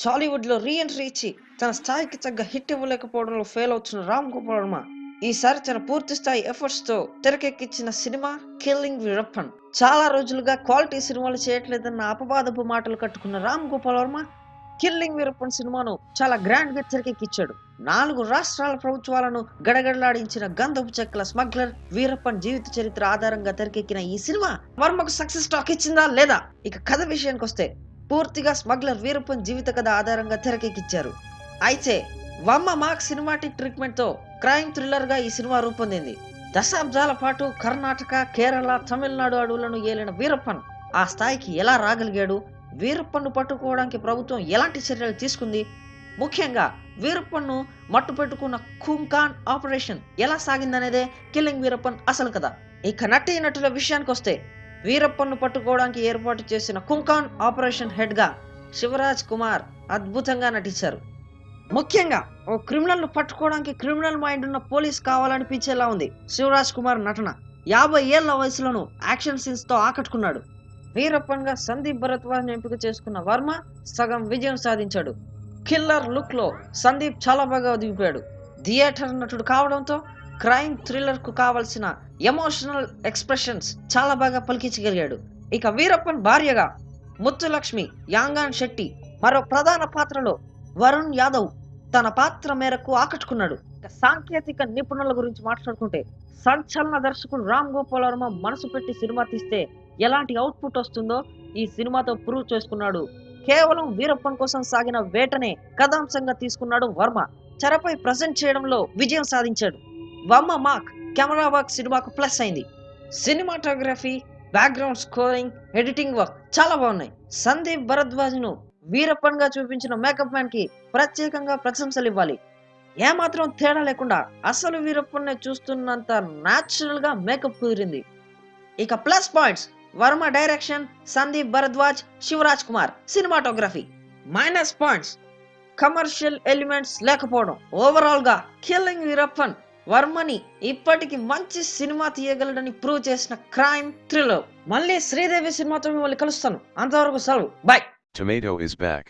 టాలీవుడ్ లో re entry ఇచ్చి తన స్థాయికి తగ్గ హిట్ ఇవ్వలేకపోవడంలో ఫెయిల్ అవుతున్న రామ్ గోపాల్ వర్మ ఈసారి తన పూర్తి స్థాయి ఎఫర్ట్స్ తో తెరకెక్కించిన సినిమా కిల్లింగ్ వీరప్పన్. చాలా రోజులుగా క్వాలిటీ సినిమాలు చేయట్లేదన్న అపవాదపు మాటలు కట్టుకున్న రామ్ గోపాల్ వర్మ కిల్లింగ్ వీరప్పన్ సినిమాను చాలా గ్రాండ్ గా తెరకెక్కించాడు. 4 రాష్ట్రాల ప్రభుత్వాలను గడగడలాడించిన గంధపు చెక్కల స్మగ్లర్ వీరప్పన్ జీవిత చరిత్ర ఆధారంగా తెరకెక్కిన ఈ సినిమా వర్మకు సక్సెస్ టాక్ ఇచ్చిందా లేదా? ఇక కథ విషయానికి వస్తే పూర్తిగా స్మగ్లర్ వీరప్పన్ జీవిత కథ ఆధారంగా తెరకెక్కించారు. అయితే వర్మ మార్క్ సినిమాటిక్ ట్రీట్మెంట్ తో క్రైమ్ థ్రిల్లర్ గా ఈ సినిమా రూపొందింది. దశాబ్దాల పాటు కర్ణాటక, కేరళ, తమిళనాడు అడవులను ఏలిన వీరప్పన్ ఆ స్థాయికి ఎలా రాగలిగాడు? వీరప్పన్ను పట్టుకోవడానికి ప్రభుత్వం ఎలాంటి చర్యలు తీసుకుంది? ముఖ్యంగా వీరప్పన్ను మట్టు పెట్టుకున్న కుంకాన్ ఆపరేషన్ ఎలా సాగిందనేదే కిల్లింగ్ వీరప్పన్ అసలు కదా. ఇక నటీ నటుల విషయానికి వస్తే వీరప్పన్ను పట్టుకోవడానికి ఏర్పాటు చేసిన కుంకాన్ ఆపరేషన్ హెడ్ గా శివరాజ్ కుమార్ అద్భుతంగా నటించారు. ముఖ్యంగా ఓ క్రిమినల్ ను పట్టుకోవడానికి క్రిమినల్ మైండ్ ఉన్న పోలీస్ కావాలనిపించేలా ఉంది శివరాజ్ కుమార్ నటన. 50 ఏళ్ల వయసులోనూ యాక్షన్ సీన్స్ తో ఆకట్టుకున్నాడు. వీరప్పన్ గా సందీప్ భరద్వాజ్ ఎంపిక చేసుకున్న వర్మ సగం విజయం సాధించాడు. కిల్లర్ లుక్ లో సందీప్ చాలా బాగా దిగిపోయాడు. థియేటర్ నటుడు కావడంతో క్రైమ్ థ్రిల్లర్ కు కావలసిన ఎమోషనల్ ఎక్స్ప్రెషన్స్ చాలా బాగా పలికించగలిగాడు. ఇక వీరప్పన్ భార్యగా ముత్తులక్ష్మి యాంగాన్ శెట్టి, మరో ప్రధాన పాత్రలో వరుణ్ యాదవ్ తన పాత్ర మేరకు ఆకట్టుకున్నాడు. సాంకేతిక నిపుణుల గురించి మాట్లాడుకుంటే సంచలన దర్శకుడు రామ్ గోపాల్ వర్మ మనసు పెట్టి సినిమా తీస్తే ఎలాంటి అవుట్పుట్ వస్తుందో ఈ సినిమాతో ప్రూవ్ చేసుకున్నాడు. కేవలం వీరప్పన్ కోసం సాగిన వేటనే కథాంశంగా తీసుకున్నాడు వర్మ. తెరపై ప్రజెంట్ చేయడంలో విజయం సాధించాడు. వర్మ మార్క్ కెమెరా వర్క్ సినిమాకు ప్లస్ అయింది. Cinematography, background scoring, editing work చాలా బాగున్నాయి. సందీప్ భరద్వాజ్ ను వీరప్పన్ గా చూపించిన మేకప్ మ్యాన్ కి ప్రత్యేకంగా ప్రశంసలు ఇవ్వాలి. ఏమాత్రం తేడా లేకుండా అసలు వీరప్పన్ చూస్తున్నంత న్యాచురల్ గా మేకప్ కుదిరింది. ఇక plus points Varma direction, Sandeep Bharadwaj, Shivaraj Kumar cinematography. Minus points commercial elements లేకపోవడం. ఓవరాల్ గా కిల్లింగ్ వీరప్పన్ వర్మని ఇప్పటికి మంచి సినిమా తీయగలడని ప్రూవ్ చేసిన క్రైమ్ థ్రిల్లర్. మళ్ళీ శ్రీదేవి సినిమాతో మిమ్మల్ని కలుస్తాను. అంతవరకు సెలవు, బై. Tomato is back.